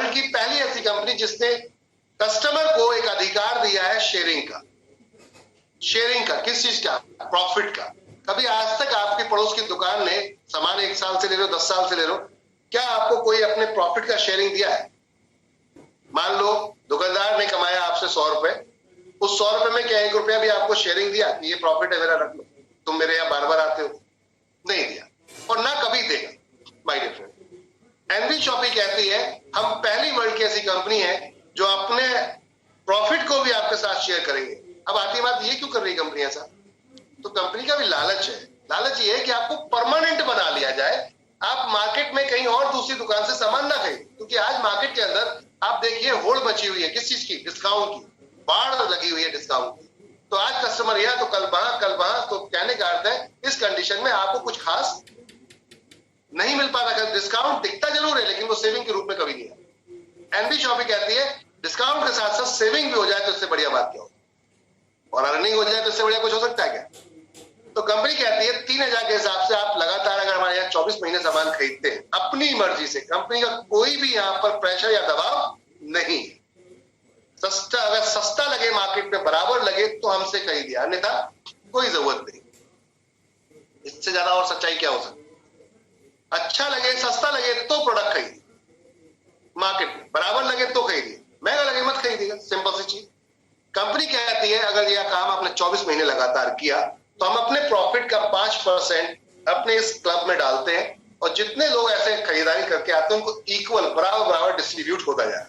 World की पहली ऐसी कंपनी जिसने कस्टमर को एक अधिकार दिया है शेयरिंग का। शेयरिंग का किस चीज का? प्रॉफिट का। कभी आज तक आपके पड़ोस की दुकान ने सामान 1 साल से ले लो, 10 साल से ले लो, क्या आपको कोई अपने प्रॉफिट का शेयरिंग दिया है? मान लो दुकानदार ने कमाया आपसे 100 रुपए, उस 100 रुपए में क्या 1 रुपया भी आपको शेयरिंग दिया कि ये प्रॉफिट है मेरा, रख लो, तुम मेरे यहाँ बार बार आते हो? नहीं दिया, और ना कभी देगा। My dear friend, NV Shoppy कहती है हम पहली वर्ल्ड की ऐसी कंपनी है जो अपने प्रॉफिट को भी आपके साथ शेयर करेंगे। अब आती बात, ये क्यों कर रही कंपनी ऐसा? तो कंपनी का भी लालच है। लालच ये है कि आपको परमानेंट बना लिया जाए, आप मार्केट में कहीं और दूसरी दुकान से सामान ना खरीदें। क्योंकि आज मार्केट के अंदर आप देखिए होड़ मची हुई है, किस चीज की? डिस्काउंट की, बाढ़ लगी हुई है डिस्काउंट की। तो आज कस्टमर यहाँ तो कल वहां, कल वहां। तो कहने का अर्थ है इस कंडीशन में आपको कुछ खास नहीं मिल पा रहा। डिस्काउंट दिखता जरूर है लेकिन वो सेविंग के रूप में कभी नहीं है। एनबी शॉपी कहती है डिस्काउंट के साथ साथ सेविंग भी हो जाए तो इससे बढ़िया बात क्या हो, और अर्निंग हो जाए तो इससे बढ़िया कुछ हो सकता है क्या? तो कंपनी कहती है 3000 के हिसाब से आप लगातार अगर हमारे यहाँ 24 महीने सामान खरीदते हैं अपनी मर्जी से, कंपनी का कोई भी यहाँ पर प्रेशर या दबाव नहीं। सस्ता, अगर सस्ता लगे मार्केट में, बराबर लगे तो हमसे खरीदिए, अन्यथा कोई जरूरत नहीं। इससे ज्यादा और सच्चाई क्या हो सकती? अच्छा लगे, सस्ता लगे तो प्रोडक्ट खरीदिए, मार्केट में बराबर लगे तो खरीदिए, महंगा लगे मत खरीदिएगा। सिंपल सी चीज। कंपनी कहती है अगर यह काम आपने 24 महीने लगातार किया तो हम अपने प्रॉफिट का 5% अपने इस क्लब में डालते हैं, और जितने लोग ऐसे खरीदारी करके आते हैं उनको इक्वल, बराबर बराबर डिस्ट्रीब्यूट होता जाए।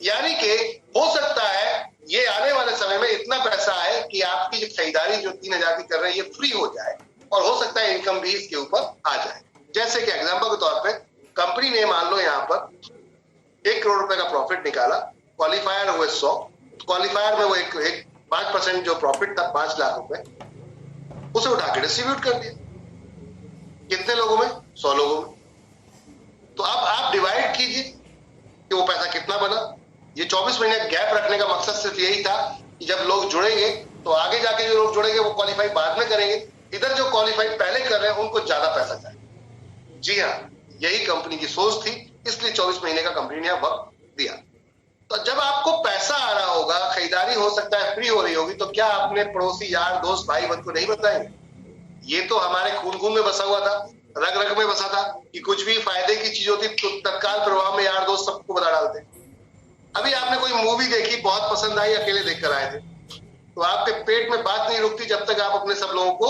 यानी कि हो सकता है ये आने वाले समय में इतना पैसा आए कि आपकी जो खरीदारी जो 3000 की कर रहे हैं ये फ्री हो जाए, और हो सकता है इनकम भी इसके ऊपर आ जाए। जैसे कि एग्जांपल के तौर पे कंपनी ने मान लो यहाँ पर 1 करोड़ रुपए का प्रॉफिट निकाला, क्वालिफायर हुए 100, क्वालिफायर में वो एक 5% जो प्रॉफिट था 5 लाख रुपए, उसे उठा के डिस्ट्रीब्यूट कर दिया। कितने लोगों में? 100 लोगों में। तो अब आप डिवाइड कीजिए कि वो पैसा कितना बना। ये 24 महीने गैप रखने का मकसद सिर्फ यही था कि जब लोग जुड़ेंगे तो आगे जाके जो लोग जुड़ेंगे वो क्वालिफाई बाद में करेंगे, इधर जो क्वालिफाई पहले कर रहे हैं उनको ज्यादा पैसा चाहिए। जी हाँ, यही कंपनी की सोच थी, इसलिए 24 महीने का कंपनी ने वक्त दिया। तो जब आपको पैसा आ रहा होगा, खरीदारी हो सकता है फ्री हो रही होगी, तो क्या अपने पड़ोसी, यार, दोस्त, भाई बंधु को नहीं बताएंगे? ये तो हमारे खून खून में बसा हुआ था, रग रग में बसा था कि कुछ भी फायदे की चीज होती तो तत्काल प्रभाव में यार दोस्त सबको बता डालते। अभी आपने कोई मूवी देखी, बहुत पसंद आई, अकेले देखकर आए थे, तो आपके पेट में बात नहीं रुकती जब तक आप अपने सब लोगों को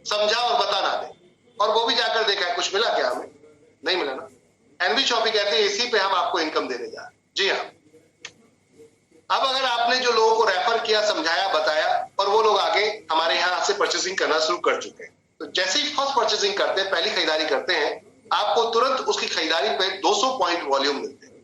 समझा और बता ना दें। और वो भी जाकर देखा है, कुछ मिला क्या? हमें नहीं मिला ना। एनबी शॉपी कहते हैं इसी पे हम आपको इनकम देने जा रहे हैं। जी हाँ। अब अगर आपने जो लोगों को रेफर किया, समझाया, बताया, और वो लोग आगे हमारे यहाँ से परचेसिंग करना शुरू कर चुके हैं, तो जैसे ही फर्स्ट परचेसिंग करते हैं, पहली खरीदारी करते हैं, आपको तुरंत उसकी खरीदारी पे 200 पॉइंट वॉल्यूम मिलते हैं।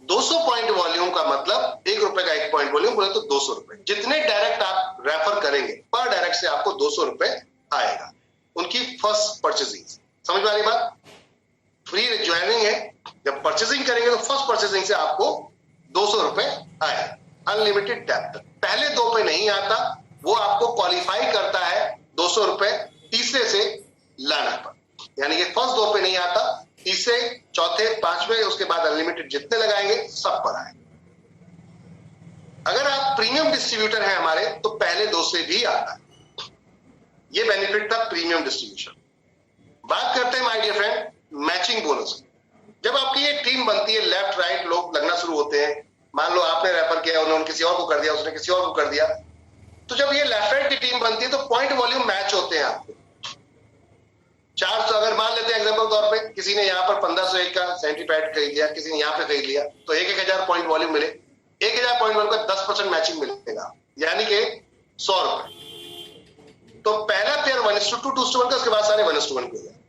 200 पॉइंट वॉल्यूम का मतलब 1 रुपए का 1 पॉइंट वॉल्यूम बोले तो 200 रुपए। जितने डायरेक्ट आप रेफर करेंगे पर डायरेक्ट से आपको 200 रुपए आएगा उनकी फर्स्ट परचेसिंग। समझ में आ रही बात? फ्री ज्वाइनिंग है, जब परचेसिंग करेंगे तो फर्स्ट परचेसिंग से आपको 200 रुपए आए, अनलिमिटेड डेप्थ। पहले 2 पे नहीं आता, वो आपको क्वालिफाई करता है 200 रुपए तीसरे से लाने पर। यानी कि फर्स्ट 2 पे नहीं आता, तीसरे, चौथे, 5वें, उसके बाद अनलिमिटेड जितने लगाएंगे सब पर आए। अगर आप प्रीमियम डिस्ट्रीब्यूटर हैं हमारे तो पहले 2 से भी आता है। ये बेनिफिट था प्रीमियम डिस्ट्रीब्यूशन। बात करते हैं my dear friend matching bonus. जब आपकी ये टीम बनती है, लेफ्ट राइट लोग लगना शुरू होते हैं, मान लो आपने रेफर किया, उन्होंने किसी और को कर दिया, उसने किसी और को कर दिया, तो जब ये लेफ्ट राइट की टीम बनती है तो पॉइंट वॉल्यूम मैच होते हैं आपको। 400 अगर मान लेते हैं एग्जांपल तौर पे, किसी ने यहाँ पर 1501 का सैनिटरी पैड खरीद लिया, किसी ने यहाँ पे खरीद लिया, तो 1000 पॉइंट वॉल्यूम मिले, 1000 पॉइंट वॉल्यूम का 10% मैचिंग मिलेगा, यानी कि 100 रुपए। तो पहला पेयर 1:2, 2:1 का, उसके बाद सारे 1:1 के हो गए।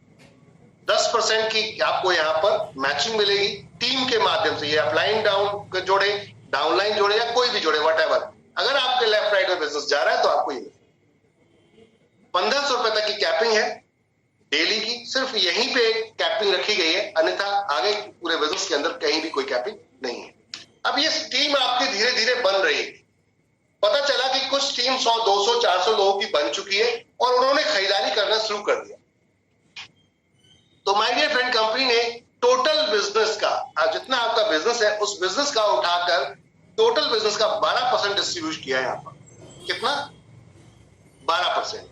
10% की आपको यहाँ पर मैचिंग मिलेगी टीम के माध्यम से। ये अपलाइन डाउन जोड़े, डाउनलाइन जोड़े, या कोई भी जोड़े, व्हाटएवर। अगर आपके लेफ्ट राइट में बिजनेस जा रहा है तो आपको ये 1500 रुपए तक की कैपिंग है डेली की, सिर्फ यहीं पे कैपिंग रखी गई है, अन्यथा आगे पूरे बिजनेस के अंदर कहीं भी कोई कैपिंग नहीं है। अब ये टीम आपकी धीरे धीरे बन रही है। पता चला कि कुछ टीम 100, 200, 400 लोगों की बन चुकी है और उन्होंने खरीदारी करना शुरू कर दिया। तो माय डियर फ्रेंड, कंपनी ने टोटल बिजनेस का, जितना आपका बिजनेस है उस बिजनेस का उठाकर टोटल बिजनेस का 12% डिस्ट्रीब्यूट किया है यहाँ पर। कितना? 12%।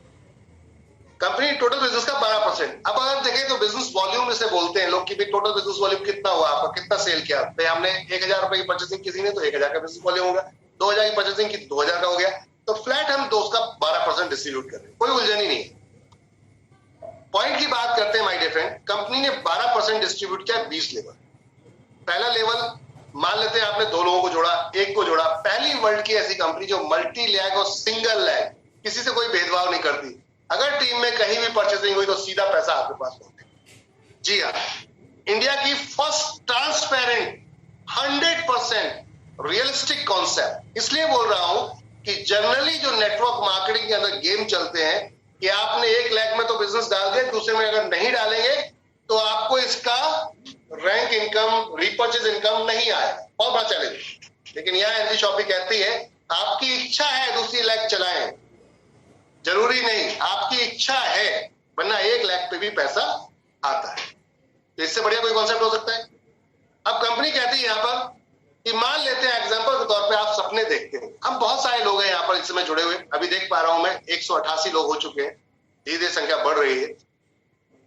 कंपनी टोटल बिजनेस का 12%। अब अगर देखें तो बिजनेस वॉल्यूम इसे बोलते हैं लोग कि भाई टोटल बिजनेस वॉल्यूम कितना हुआ आपका, कितना सेल किया भाई, हमने 1000 रुपए की परचेसिंग किसी ने तो 1000 का बिजनेस वॉल्यूम होगा, 2000 की परचेसिंग की 2000 का हो गया, तो फ्लैट हम उसका 12% डिस्ट्रीब्यूट कर रहे हैं, कोई उलझन ही नहीं है। पॉइंट की बात करते हैं माय डियर फ्रेंड, कंपनी ने 12% डिस्ट्रीब्यूट किया 20 लेवल। पहला लेवल मान लेते हैं आपने 2 लोगों को जोड़ा, एक को जोड़ा, पहली वर्ल्ड की ऐसी कंपनी जो मल्टी लैग और सिंगल लैग, किसी से कोई भेदभाव नहीं करती, अगर टीम में कहीं भी परचेसिंग हुई तो सीधा पैसा आपके पास पहुंचे। जी हाँ, इंडिया की फर्स्ट ट्रांसपेरेंट 100% रियलिस्टिक कॉन्सेप्ट। इसलिए बोल रहा हूं कि जनरली जो नेटवर्क मार्केटिंग के अंदर गेम चलते हैं कि आपने 1 लाख में तो बिजनेस डाल दिया, दूसरे में अगर नहीं डालेंगे तो आपको इसका रैंक इनकम, रिपर्चेज इनकम नहीं आएगा, बहुत बड़ा चैलेंज। लेकिन यहां एनजी शॉपी कहती है आपकी इच्छा है दूसरी लाख चलाएं, जरूरी नहीं, आपकी इच्छा है, वरना 1 लाख पे भी पैसा आता है। तो इससे बढ़िया कोई कॉन्सेप्ट हो सकता है? अब कंपनी कहती है यहां पर कि मान लेते हैं एग्जांपल के तौर पे आप सपने देखते हैं, हम बहुत सारे लोग हैं यहाँ पर इस समय जुड़े हुए, अभी देख पा रहा हूं मैं 188 लोग हो चुके हैं, धीरे धीरे संख्या बढ़ रही है।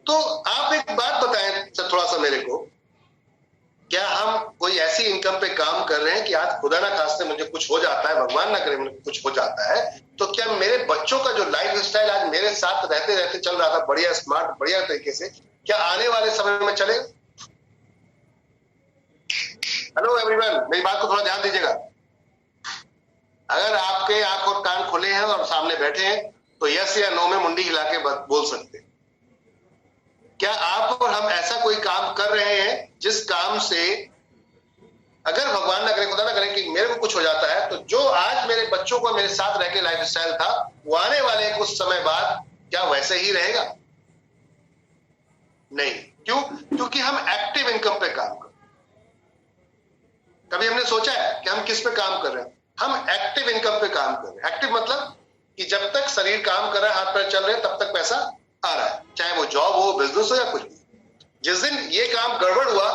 तो आप एक बात बताएं थोड़ा सा मेरे को, क्या हम कोई ऐसी इनकम पे काम कर रहे हैं कि आज खुदा ना खास्ते मुझे कुछ हो जाता है, भगवान ना करे मुझे कुछ हो जाता है, तो क्या मेरे बच्चों का जो लाइफ स्टाइल आज मेरे साथ रहते रहते चल रहा था बढ़िया स्मार्ट बढ़िया तरीके से, क्या आने वाले समय में चलेगा? हेलो एवरीवन, मेरी बात को थोड़ा ध्यान दीजिएगा। अगर आपके आंख और कान खुले हैं और सामने बैठे हैं तो यस या नो में मुंडी हिला के बोल सकते हैं। क्या आप और हम ऐसा कोई काम कर रहे हैं जिस काम से अगर भगवान ना करे, खुदा ना करे कि मेरे को कुछ हो जाता है, तो जो आज मेरे बच्चों को मेरे साथ रह के लाइफ स्टाइल था वो आने वाले कुछ समय बाद क्या वैसे ही रहेगा? नहीं। क्यों? क्योंकि हम एक्टिव इनकम पे काम कर, कभी हमने सोचा है कि हम किस पे काम कर रहे हैं? हम एक्टिव इनकम पे काम कर रहे हैं। एक्टिव मतलब कि जब तक शरीर काम कर रहा है, हाथ पैर चल रहे हैं, तब तक पैसा आ रहा है, चाहे वो जॉब हो, बिजनेस हो या कुछ भी। जिस दिन ये काम गड़बड़ हुआ,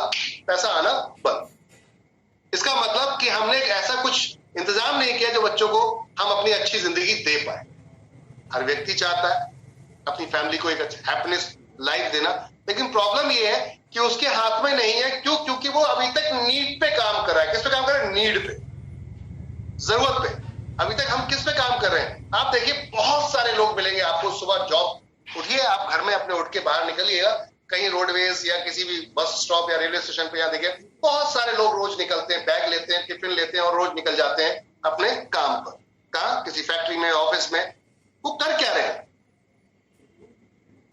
पैसा आना बंद। इसका मतलब कि हमने एक ऐसा कुछ इंतजाम नहीं किया जो बच्चों को हम अपनी अच्छी जिंदगी दे पाए। हर व्यक्ति चाहता है अपनी फैमिली को एक हैप्पीनेस लाइफ देना, लेकिन प्रॉब्लम ये है कि उसके हाथ में नहीं है। क्यों? क्योंकि वो अभी तक नीड पे काम कर रहा है। किस पे काम कर रहा है? नीड पे, जरूरत पे। अभी तक हम किस पे काम कर रहे हैं? आप देखिए बहुत सारे लोग मिलेंगे आपको, सुबह जॉब उठिए, आप घर में अपने उठ के बाहर निकलिएगा, कहीं रोडवेज या किसी भी बस स्टॉप या रेलवे स्टेशन पे, यहाँ देखिए बहुत सारे लोग रोज निकलते हैं, बैग लेते हैं, टिफिन लेते हैं और रोज निकल जाते हैं अपने काम पर। कहाँ? किसी फैक्ट्री में, ऑफिस में। वो कर क्या रहे हैं?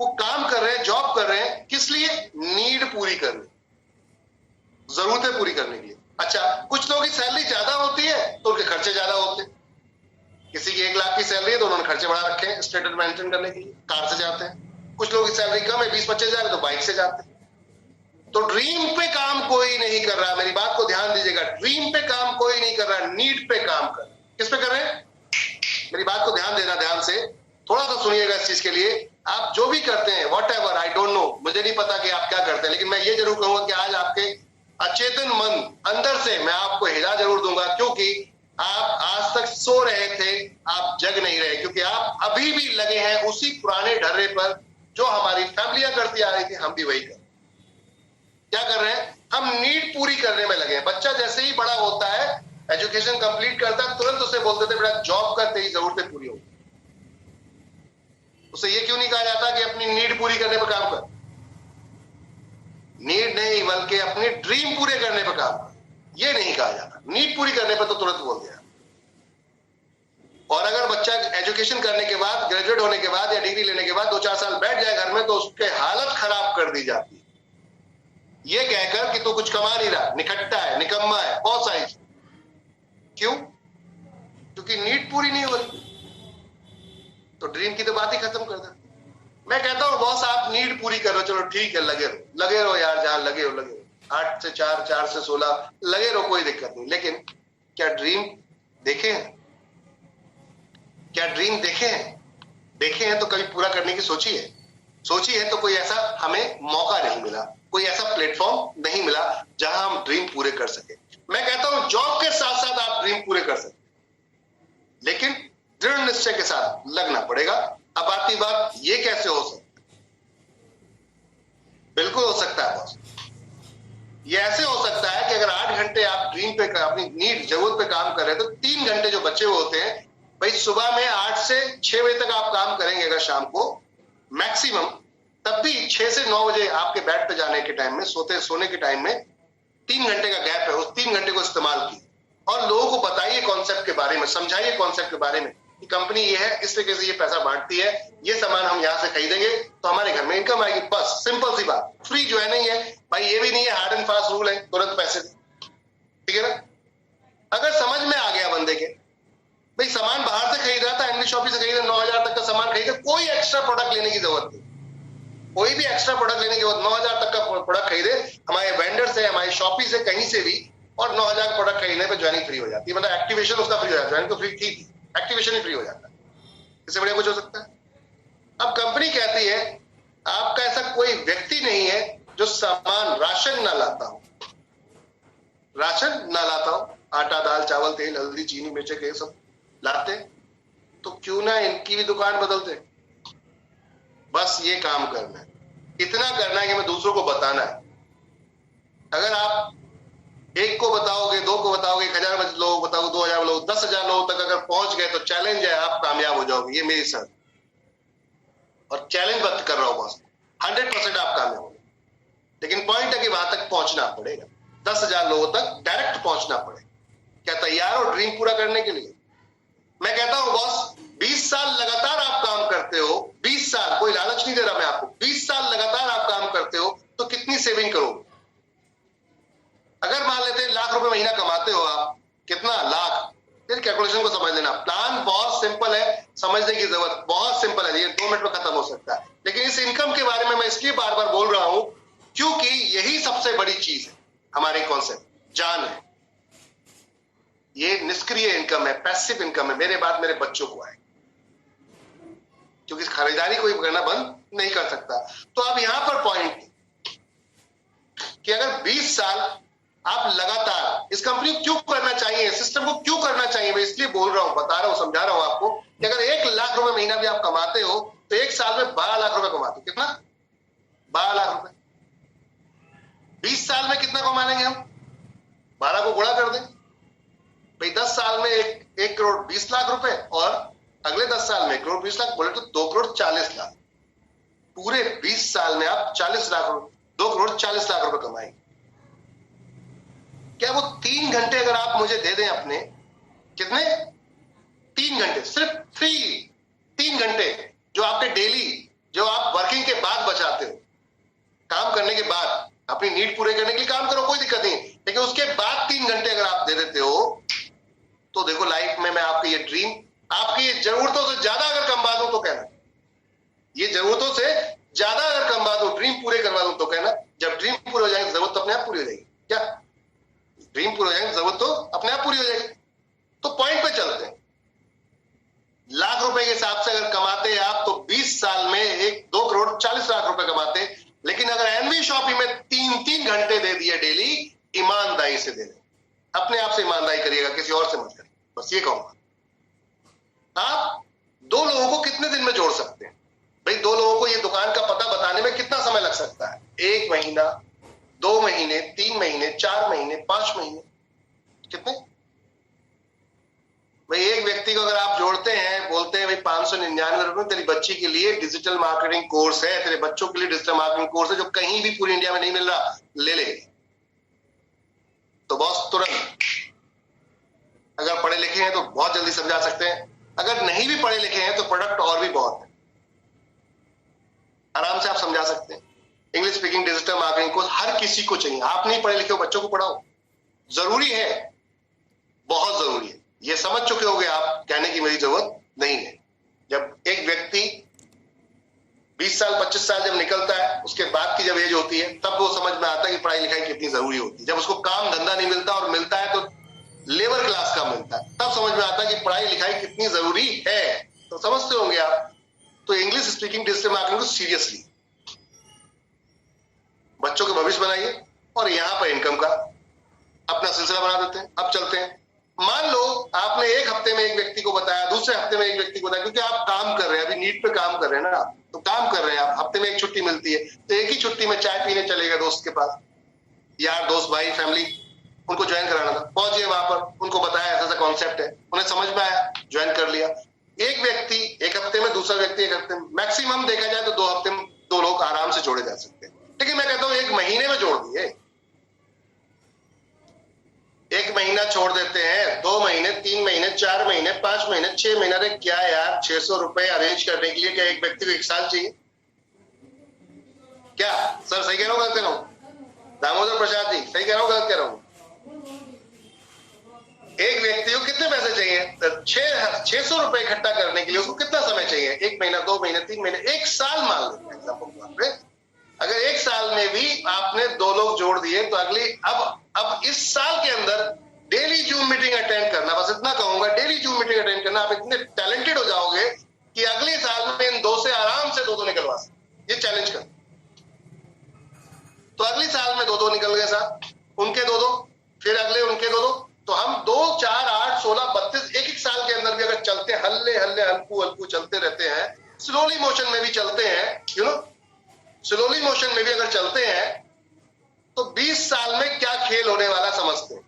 वो काम कर रहे हैं, जॉब कर रहे हैं, किस लिए? नीड पूरी करने, जरूरतें पूरी करने के लिए। अच्छा, कुछ लोगों की सैलरी ज्यादा होती है तो उनके खर्चे ज्यादा होते हैं। किसी की 1 लाख की सैलरी है तो उन्होंने खर्चे बढ़ा रखे हैं स्टेटस मेंटेन करने के लिए, कार से जाते हैं। कुछ लोगों की सैलरी कम है, 20-25 हजार, तो बाइक से जाते हैं। तो ड्रीम पे काम कोई नहीं कर रहा, मेरी बात को ध्यान दीजिएगा, ड्रीम पे काम कोई नहीं कर रहा, नीड पे काम कर। किस पे कर रहे हैं? मेरी बात को ध्यान देना, ध्यान से थोड़ा सा सुनिएगा इस चीज के लिए। आप जो भी करते हैं, what ever, I don't know, मुझे नहीं पता कि आप क्या करते हैं, लेकिन मैं ये जरूर कहूंगा कि आज आपके अचेतन मन अंदर से मैं आपको हिला जरूर दूंगा, क्योंकि आप आज तक सो रहे थे, आप जग नहीं रहे, क्योंकि आप अभी भी लगे हैं उसी पुराने ढर्रे पर जो हमारी फैमिलियां करती आ रही थी, हम भी वही कर। क्या कर रहे हैं? हम नीड पूरी करने में लगे हैं। बच्चा जैसे ही बड़ा होता है, एजुकेशन कंप्लीट करता है, तुरंत उसे बोलते थे बेटा जॉब कर, तेरी जरूरतें पूरी होगी। उसे ये क्यों नहीं कहा जाता कि अपनी नीड पूरी करने पर काम कर? नीड नहीं, बल्कि अपनी ड्रीम पूरे करने पर काम कर, ये नहीं कहा जाता। नीड पूरी करने पर तो तुरंत बोल दिया। और अगर बच्चा एजुकेशन करने के बाद, ग्रेजुएट होने के बाद या डिग्री लेने के बाद 2-4 साल बैठ जाए घर में, तो उसके हालत खराब कर दी जाती है, ये कहकर कि तू कुछ कमा नहीं रहा, निखट्टा है, निकम्मा है, बहुत सारी चीज। क्यों? क्योंकि नीड पूरी नहीं हो रही, तो ड्रीम की तो बात ही खत्म कर दे। मैं कहता हूं बॉस, आप नीड पूरी करो, चलो ठीक है, लगे रहो यार, जहां लगे हो 8 से 4, 4 से 16 लगे रहो, कोई दिक्कत नहीं। लेकिन क्या ड्रीम देखे हैं? क्या ड्रीम देखे हैं? देखे हैं तो कभी पूरा करने की सोची है? सोची है तो कोई ऐसा हमें मौका नहीं मिला। कोई ऐसा प्लेटफॉर्म नहीं मिला जहां हम ड्रीम पूरे कर सके। मैं कहता हूं जॉब के साथ साथ आप ड्रीम पूरे कर सकते, लेकिन दृढ़ निश्चय के साथ लगना पड़ेगा। अब आती बात, ये कैसे हो सकता? बिल्कुल हो सकता है बॉस। ये ऐसे हो सकता है कि अगर 8 घंटे आप ड्रीम पे, अपनी नीड, जरूरत पे काम कर रहे हैं, तो 3 घंटे जो बचे हुए होते हैं, भाई सुबह में 8 से 6 बजे तक आप काम करेंगे अगर शाम को मैक्सिमम, तब भी 6 से 9 बजे आपके बेड पे जाने के टाइम में, सोने के टाइम में 3 घंटे का गैप है, उस 3 घंटे को इस्तेमाल कीजिए और लोगों को बताइए कॉन्सेप्ट के बारे में, समझाइए कॉन्सेप्ट के बारे में कि कंपनी ये है, इस तरीके से ये पैसा बांटती है, ये सामान हम यहाँ से खरीदेंगे तो हमारे घर में इनकम आएगी। बस सिंपल सी बात। फ्री जो है नहीं है भाई, ये भी नहीं है हार्ड एंड फास्ट रूल है तुरंत पैसे दे, ठीक है ना। अगर समझ में आ गया बंदे के, भाई सामान बाहर से खरीद रहा था, एमडी शॉपी से खरीदा, 9,000 तक का सामान खरीदा, कोई एक्स्ट्रा प्रोडक्ट लेने की जरूरत नहीं, कोई भी एक्स्ट्रा प्रोडक्ट लेने की जरूरत, 9,000 तक का प्रोडक्ट खरीदे हमारे वेंडर से, हमारी शॉपी से, कहीं से भी, और 9,000 का प्रोडक्ट खरीदने पे ज्वाइनिंग फ्री हो जाती है, मतलब एक्टिवेशन उसका फ्री हो जाता है। ज्वाइनिंग तो फ्री थी, एक्टिवेशन ही फ्री हो जाता है, इससे बढ़िया कुछ हो सकता है? अब कंपनी कहती है आपका ऐसा कोई व्यक्ति नहीं है जो सामान, राशन ना लाता हो, राशन ना लाता हो, आटा, दाल, चावल, तेल, हल्दी, चीनी, मिर्च के सब लाते, तो क्यों ना इनकी भी दुकान बदल दे। बस ये काम करना है, इतना करना है कि मैं दूसरों को बताना है। अगर आप 1 को बताओगे, 2 को बताओगे, 1,000 लोगों को बताओगे, 2,000 लोग, 10,000 लोगों तक अगर पहुंच गए तो चैलेंज है, आप कामयाब हो जाओगे, ये मेरी शर्त। और चैलेंज बंद कर रहा हूं बॉस, 100% आप कामयाब होंगे, लेकिन पॉइंट है कि वहां तक पहुंचना पड़ेगा, 10,000 लोगों तक डायरेक्ट पहुंचना पड़ेगा। क्या तैयार हो ड्रीम पूरा करने के लिए? मैं कहता हूं बॉस, 20 साल लगातार आप काम करते हो, 20 साल, कोई लालच नहीं दे रहा मैं आपको, 20 साल लगातार आप काम करते हो तो कितनी सेविंग करोगे? अगर मान लेते हैं लाख रुपए महीना कमाते हो आप, कितना लाख, फिर कैलकुलेशन को समझ लेना। प्लान बहुत सिंपल है, समझने की जरूरत बहुत सिंपल है, ये 2 मिनट में खत्म हो सकता है। लेकिन इस इनकम के बारे में मैं इसलिए बार बार बोल रहा हूं क्योंकि यही सबसे बड़ी चीज है, हमारे कॉन्सेप्ट जान है। ये निष्क्रिय इनकम है, पैसिव इनकम है, मेरे बाद मेरे बच्चों को आए, क्योंकि खरीदारी कोई करना बंद नहीं कर सकता। तो अब यहां पर पॉइंट कि अगर 20 साल आप लगातार, इस कंपनी को क्यों करना चाहिए, सिस्टम को क्यों करना चाहिए, मैं इसलिए बोल रहा हूं, बता रहा हूं, समझा रहा हूं आपको कि अगर 1 लाख रुपए महीना भी आप कमाते हो तो 1 साल में 12 लाख रुपए कमाते हो। कितना? 12 लाख रुपए। 20 साल में कितना कमा लेंगे हम? 12 को गुणा कर दें भाई, 10 साल में 1 करोड़ 20 लाख रुपए, और अगले 10 साल में 1 करोड़ 20 लाख, बोले तो 2 करोड़ 40 लाख। पूरे 20 साल में आप 40 लाख रुपए, 2 करोड़ 40 लाख रुपए कमाएंगे। क्या वो 3 घंटे अगर आप मुझे दे दें अपने, कितने? 3 घंटे, सिर्फ फ्री 3 घंटे जो आपके डेली, जो आप वर्किंग के बाद बचाते हो, काम करने के बाद, अपनी नीड पूरे करने के लिए काम करो, कोई दिक्कत नहीं, लेकिन उसके बाद 3 घंटे अगर आप दे देते हो तो देखो लाइफ में मैं आपकी ये ड्रीम, आपकी जरूरतों से ज्यादा अगर कमवा दूं तो कहना, ये जरूरतों से ज्यादा अगर कमवा दूं, ड्रीम पूरे करवा दूं तो कहना। जब ड्रीम पूरे हो जाएंगे जरूरत तो अपने आप पूरी हो जाएगी। क्या ड्रीम पूरे हो जाएंगे जरूरत तो अपने आप पूरी हो जाएगी। तो पॉइंट पे चलते हैं, लाख रुपए के हिसाब से अगर कमाते हैं आप तो 20 साल में 2 करोड़ 40 लाख रुपए कमाते, लेकिन अगर एनवी शॉपी में 3 घंटे दे दिए डेली, ईमानदारी से दे दें, अपने आप से ईमानदारी करिएगा, किसी और से मत करिए, बस ये कहूंगा। आप 2 लोगों को कितने दिन में जोड़ सकते हैं भाई? 2 लोगों को ये दुकान का पता बताने में कितना समय लग सकता है? 1 महीना, 2 महीने, 3 महीने, 4 महीने, 5 महीने, कितने भाई? एक व्यक्ति को अगर आप जोड़ते हैं, बोलते हैं भाई 599 रुपए तेरी बच्ची के लिए डिजिटल मार्केटिंग कोर्स है, तेरे बच्चों के लिए डिजिटल मार्केटिंग कोर्स है जो कहीं भी पूरी इंडिया में नहीं मिल रहा, ले ले, तो बॉस तुरंत, अगर पढ़े लिखे हैं तो बहुत जल्दी समझा सकते हैं, अगर नहीं भी पढ़े लिखे हैं तो प्रोडक्ट और भी बहुत है, आराम से आप समझा सकते हैं। English speaking digital marketing course हर किसी को चाहिए, आप नहीं पढ़े लिखे हो, बच्चों को पढ़ाओ, जरूरी है, बहुत जरूरी है। ये समझ चुके होंगे आप, कहने की मेरी जरूरत नहीं है। जब एक व्यक्ति 20 साल 25 साल जब निकलता है, उसके बाद की जब एज होती है, तब वो समझ में आता है कि पढ़ाई लिखाई कितनी जरूरी होती है। जब उसको काम धंधा नहीं मिलता और मिलता है तो लेबर क्लास का मिलता है, तब समझ में आता है कि पढ़ाई लिखाई कितनी जरूरी है। तो समझते होंगे आप। तो इंग्लिश स्पीकिंग डिजिटल मार्केटिंग को सीरियसली बच्चों के भविष्य बनाइए और यहाँ पर इनकम का अपना सिलसिला बना देते हैं। अब चलते हैं, मान लो आपने एक हफ्ते में एक व्यक्ति को बताया, दूसरे हफ्ते में एक व्यक्ति को बताया, क्योंकि आप काम कर रहे हैं, अभी नीट पे काम कर रहे हैं ना, तो काम कर रहे हैं आप, हफ्ते में एक छुट्टी मिलती है, तो एक ही छुट्टी में चाय पीने चले गए दोस्त के पास, यार दोस्त भाई फैमिली, उनको ज्वाइन कराना था, पहुंचे वहां पर, उनको बताया ऐसा ऐसा कॉन्सेप्ट है, उन्हें समझ में आया, ज्वाइन कर लिया। एक व्यक्ति एक हफ्ते में, दूसरा व्यक्ति एक हफ्ते में, मैक्सिमम देखा जाए तो 2 हफ्ते में 2 लोग आराम से जोड़े जा सकते हैं। लेकिन मैं कहता हूं 1 महीने में जोड़ दिए, 1 महीना छोड़ देते हैं, 2 महीने, 3 महीने, 4 महीने, 5 महीने, 6 महीने। अरे क्या यार, 600 रुपए अरेंज करने के लिए क्या एक व्यक्ति को 1 साल चाहिए क्या? सर सही कह रहा हूँ गलत कह रहा हूँ? दामोदर प्रसाद जी सही कह रहा हूँ गलत कह रहा हूँ? एक व्यक्ति को कितने पैसे चाहिए? 600 रुपए इकट्ठा करने के लिए उसको कितना समय चाहिए? 1 महीना, 2 महीने, 3 महीने, 1 साल मान लेते हैं एग्जाम्पल पे। अगर 1 साल में भी आपने 2 लोग जोड़ दिए तो अगली अब इस साल के अंदर डेली जूम मीटिंग अटेंड करना, बस इतना कहूंगा, डेली जूम मीटिंग अटेंड करना। आप इतने टैलेंटेड हो जाओगे कि अगले साल में इन 2 से आराम से 2 निकलवा सकते। ये चैलेंज कर, तो अगले साल में 2 निकल गए साहब, उनके 2, फिर अगले उनके 2, तो हम 2, 4, 8, 16, 32 एक साल के अंदर भी अगर चलते हल्ले हल्ले हल्कू हल्कू चलते रहते हैं, स्लोली मोशन में भी चलते हैं, स्लोली मोशन में भी अगर चलते हैं, तो 20 साल में क्या खेल होने वाला समझते हैं।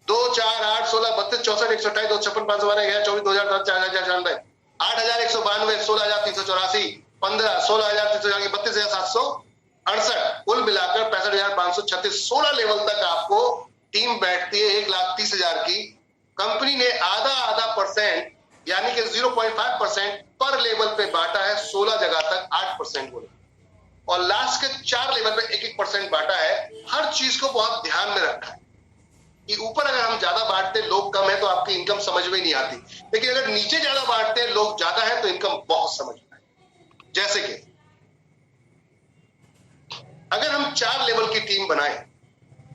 2, 4, 8, 16, 32, 64, 128, 256, 512, 24, 2000, 4000, 8192, 16,384, 15, 16,300, 32,768, कुल मिलाकर 65,536, 16 लेवल तक आपको टीम बैठती है 1,30,000 की। कंपनी ने आधा परसेंट यानी कि 0.5% पर लेवल पे बांटा है, 16 जगह तक 8% बोले, और लास्ट के 4 लेवल पे 1% बांटा है। हर चीज को बहुत ध्यान में रखा है कि ऊपर अगर हम ज्यादा बांटते, लोग कम है तो आपकी इनकम समझ में नहीं आती, लेकिन अगर नीचे ज्यादा बांटते हैं, लोग ज्यादा है तो इनकम बहुत समझ में आए। जैसे कि अगर हम 4 लेवल की टीम बनाए,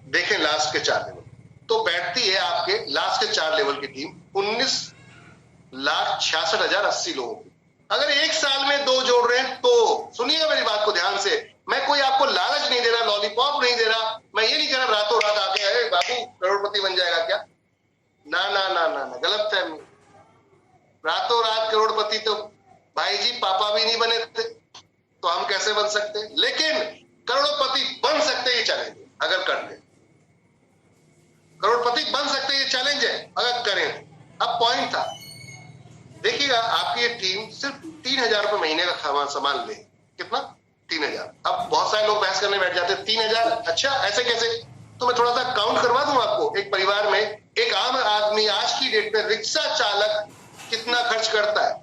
देखें लास्ट के 4 लेवल, तो बैठती है आपके लास्ट के 4 लेवल की टीम 19,66,080 लोगों की। अगर 1 साल में 2 जोड़ रहे हैं, तो सुनिएगा मेरी बात को ध्यान से, मैं कोई आपको लालच नहीं दे रहा, लॉलीपॉप नहीं दे रहा, मैं ये नहीं कह रहा रातों रात आके अरे बाबू करोड़पति बन जाएगा क्या, ना ना ना ना ना, गलत फहमी। रातों रात करोड़पति तो भाई जी पापा भी नहीं बने थे, तो हम कैसे बन सकते? लेकिन करोड़पति बन सकते, ये चैलेंज है अगर करते, करोड़पति बन सकते, ये चैलेंज है अगर करें। अब पॉइंट था, देखिएगा आपकी ये टीम सिर्फ 3,000 रुपए महीने का सामान ले, कितना? 3,000। अब बहुत सारे लोग बहस करने बैठ जाते हैं, 3,000 अच्छा ऐसे कैसे? तो मैं थोड़ा सा काउंट करवा दूं आपको। एक परिवार में एक आम आदमी आज की डेट में रिक्शा चालक कितना खर्च करता है?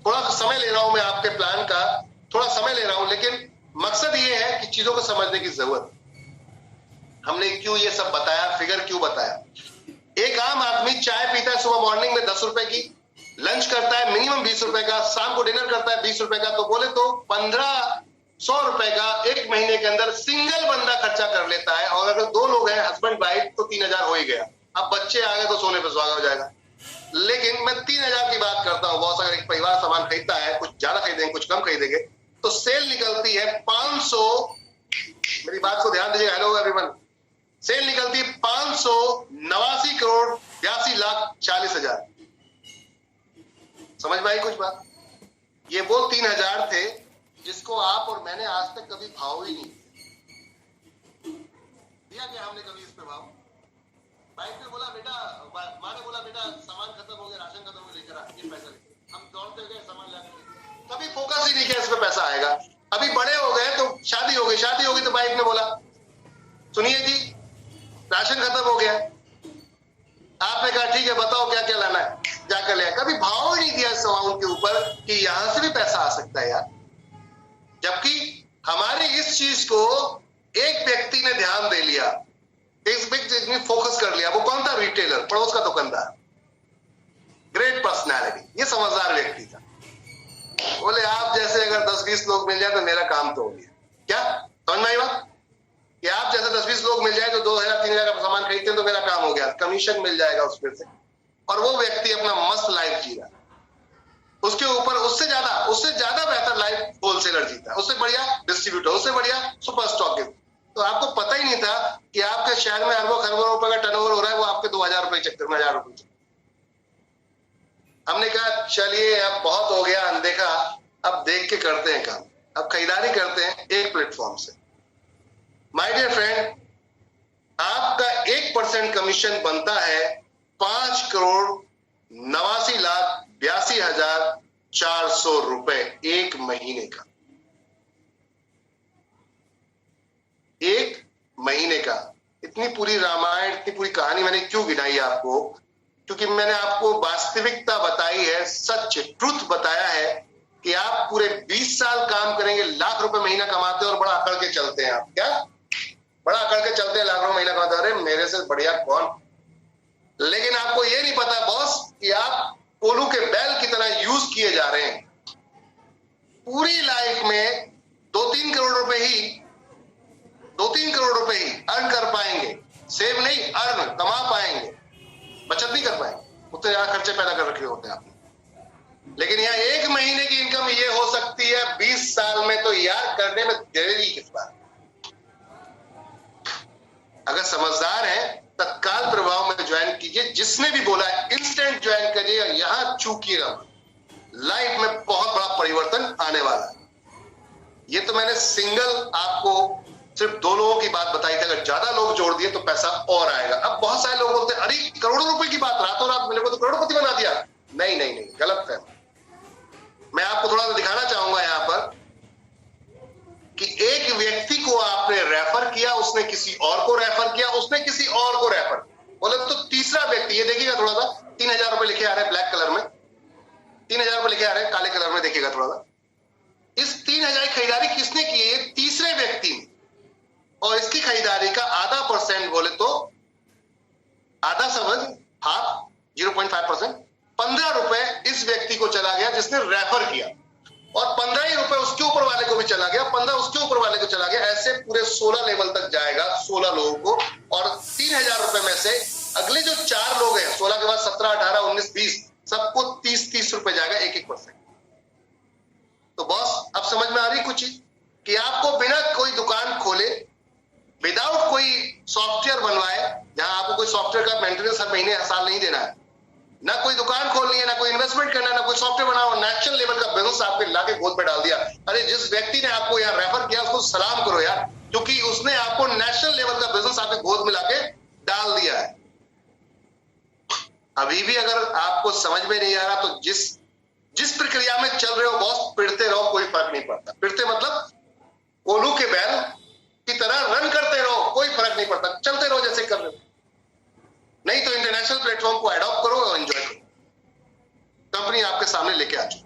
थोड़ा सा समय ले रहा हूं मैं आपके प्लान का, थोड़ा समय ले रहा हूं, लेकिन मकसद ये है कि चीजों को समझने की जरूरत। हमने क्यों ये सब बताया, फिगर क्यों बताया? एक आम आदमी चाय पीता है सुबह मॉर्निंग में 10 रुपए की, लंच करता है मिनिमम 20 रुपए का, शाम को डिनर करता है 20 रुपए का, तो बोले तो 1,500 रुपए का एक महीने के अंदर सिंगल बंदा खर्चा कर लेता है। और अगर 2 लोग हैं हस्बैंड वाइफ, तो 3,000 हो ही गया। अब बच्चे आ गए तो सोने पे सुहागा हो जाएगा। लेकिन मैं 3,000 की बात करता हूँ। बहुत अगर एक परिवार सामान खरीदता है, कुछ ज्यादा खरीदेंगे कुछ कम खरीदेंगे, तो सेल निकलती है 500, मेरी बात को ध्यान दीजिएगा, हेलो एवरीवन, सेल निकलती है 589 करोड़ 82,40,000। समझ में आई कुछ बात? ये वो 3,000 थे जिसको आप और मैंने आज तक कभी भाव ही नहीं दिया। क्या हमने कभी इस पे भाव? बाइक ने बोला बेटा, माँ ने बोला बेटा सामान खत्म हो गया, राशन खत्म हो गया, लेकर आ, ये पैसा लेकर हम दौड़ते गए सामान लाने। कभी फोकस ही नहीं किया इस पे पैसा आएगा। अभी बड़े हो गए तो शादी हो गई तो बाइक ने बोला सुनिए जी राशन खत्म हो गया, आपने कहा ठीक है बताओ क्या क्या लाना है, जाकर ले। कभी भाव ही नहीं दिया इस अमाउंट के ऊपर कि यहां से भी पैसा आ सकता है यार। जबकि हमारी इस चीज को एक व्यक्ति ने ध्यान दे लिया, इस व्यक्ति ने फोकस कर लिया। वो कौन था? रिटेलर, पड़ोस का दुकानदार, ग्रेट पर्सनैलिटी, ये समझदार व्यक्ति था। बोले आप जैसे अगर 10-20 लोग मिल जाए तो मेरा काम तो हो गया। क्या समझ में आई बात? कि आप जैसे 10-20 लोग मिल जाए तो 2,000-3,000 का सामान खरीदते हैं तो मेरा काम हो गया, कमीशन मिल जाएगा उसमें से, और वो व्यक्ति अपना मस्त लाइफ जी रहा। उसके ऊपर उससे ज्यादा बेहतर लाइव होलसेलर जीता है, उससे बढ़िया डिस्ट्रीब्यूटर, उससे बढ़िया सुपर स्टॉकिस्ट। तो आपको पता ही नहीं था कि आपके शहर में अरबों खरबों रुपए का टर्नओवर हो रहा है, वो आपके 2000 रुपए चक्कर में 1000 रुपए। हमने कहा चलिए अब बहुत हो गया अनदेखा, अब देख के करते हैं काम, अब खरीदारी करते हैं एक प्लेटफॉर्म से। माय डियर फ्रेंड, आपका 1% कमीशन बनता है 5,89,82,400 रुपए एक महीने का। एक महीने का। इतनी पूरी रामायण, इतनी पूरी कहानी मैंने क्यों गिनाई आपको? क्योंकि मैंने आपको वास्तविकता बताई है, सच ट्रुथ बताया है कि आप पूरे 20 साल काम करेंगे, लाख रुपए महीना कमाते हैं और बड़ा अकड़ के चलते हैं। आप क्या बड़ा अकड़ के चलते हैं, लाख रुपए महीना कमाते हैं, अरे मेरे से बढ़िया कौन। लेकिन आपको ये नहीं पता बॉस कि आप कोलू के बैल की तरह यूज किए जा रहे हैं। पूरी लाइफ में 2-3 करोड़ रुपए ही अर्न कर पाएंगे, सेव नहीं, अर्न कमा पाएंगे, बचत नहीं कर पाएंगे, उतने ज्यादा खर्चे पैदा कर रखे होते हैं आपने। लेकिन यहाँ एक महीने की इनकम ये हो सकती है 20 साल में, तो यार करने में देरी किस बात। अगर समझदार है तत्काल प्रभाव में ज्वाइन कीजिए, जिसने भी बोला है इंस्टेंट ज्वाइन करिए, यहां चूकिएगा, लाइफ में बहुत बड़ा परिवर्तन आने वाला है। ये तो मैंने सिंगल आपको सिर्फ 2 लोगों की बात बताई थी, अगर ज्यादा लोग जोड़ दिए तो पैसा और आएगा। अब बहुत सारे लोग बोलते हैं अरे करोड़ों रुपए की बात, रातों रात मेरे को तो करोड़पति बना दिया। नहीं नहीं नहीं, गलत है। मैं आपको थोड़ा सा दिखाना चाहूंगा यहाँ पर कि एक व्यक्ति को आपने रेफर किया, उसने किसी और को रेफर किया, उसने किसी और को रेफर बोले, तो तीसरा व्यक्ति, ये देखिएगा थोड़ा सा, 3000 रुपए लिखे आ रहे हैं ब्लैक कलर में, 3000 रुपए लिखे आ रहे हैं काले कलर में, देखिएगा थोड़ा सा। इस 3000 की खरीदारी किसने की है? ये तीसरे व्यक्ति ने। और इसकी खरीदारी का आधा % बोले तो आधा समझ, हाफ 0.5%, 15 रुपए इस व्यक्ति को चला गया जिसने रेफर किया, और 15 ही रुपए उसके ऊपर वाले को भी चला गया, 15 उसके ऊपर वाले को चला गया। ऐसे पूरे 16 लेवल तक जाएगा, 16 लोगों को। और 3000 रुपए में से अगले जो 4 लोग हैं, 16 के बाद 17, 18, 19, 20, सबको 30-30 रुपए जाएगा, 1-1%। तो बॉस अब समझ में आ रही कुछ चीज कि आपको बिना कोई दुकान खोले, विदाउट कोई सॉफ्टवेयर बनवाए, जहां आपको कोई सॉफ्टवेयर का मेंटेनेंस हर महीने हर साल नहीं देना है, ना कोई दुकान खोलनी है, ना कोई इन्वेस्टमेंट करना है, ना कोई सॉफ्टवेयर बनाओ, नेशनल लेवल का बिजनेस आपके लाके गोद पे डाल दिया। अरे जिस व्यक्ति ने आपको यहाँ रेफर किया उसको सलाम करो यार, क्योंकि उसने आपको नेशनल लेवल का बिजनेस आपके गोद में लाके डाल दिया है। अभी भी अगर आपको समझ में नहीं आ रहा तो जिस प्रक्रिया में चल रहे हो बॉस, पिड़ते रहो, कोई फर्क नहीं पड़ता। पिड़ते मतलब कोलू के बैल की तरह रन करते रहो, कोई फर्क नहीं पड़ता, चलते रहो जैसे कर रहे हो। नहीं तो इंटरनेशनल प्लेटफॉर्म को एडॉप्ट करो और एंजॉय करो। कंपनी आपके सामने लेके आ चुकी है।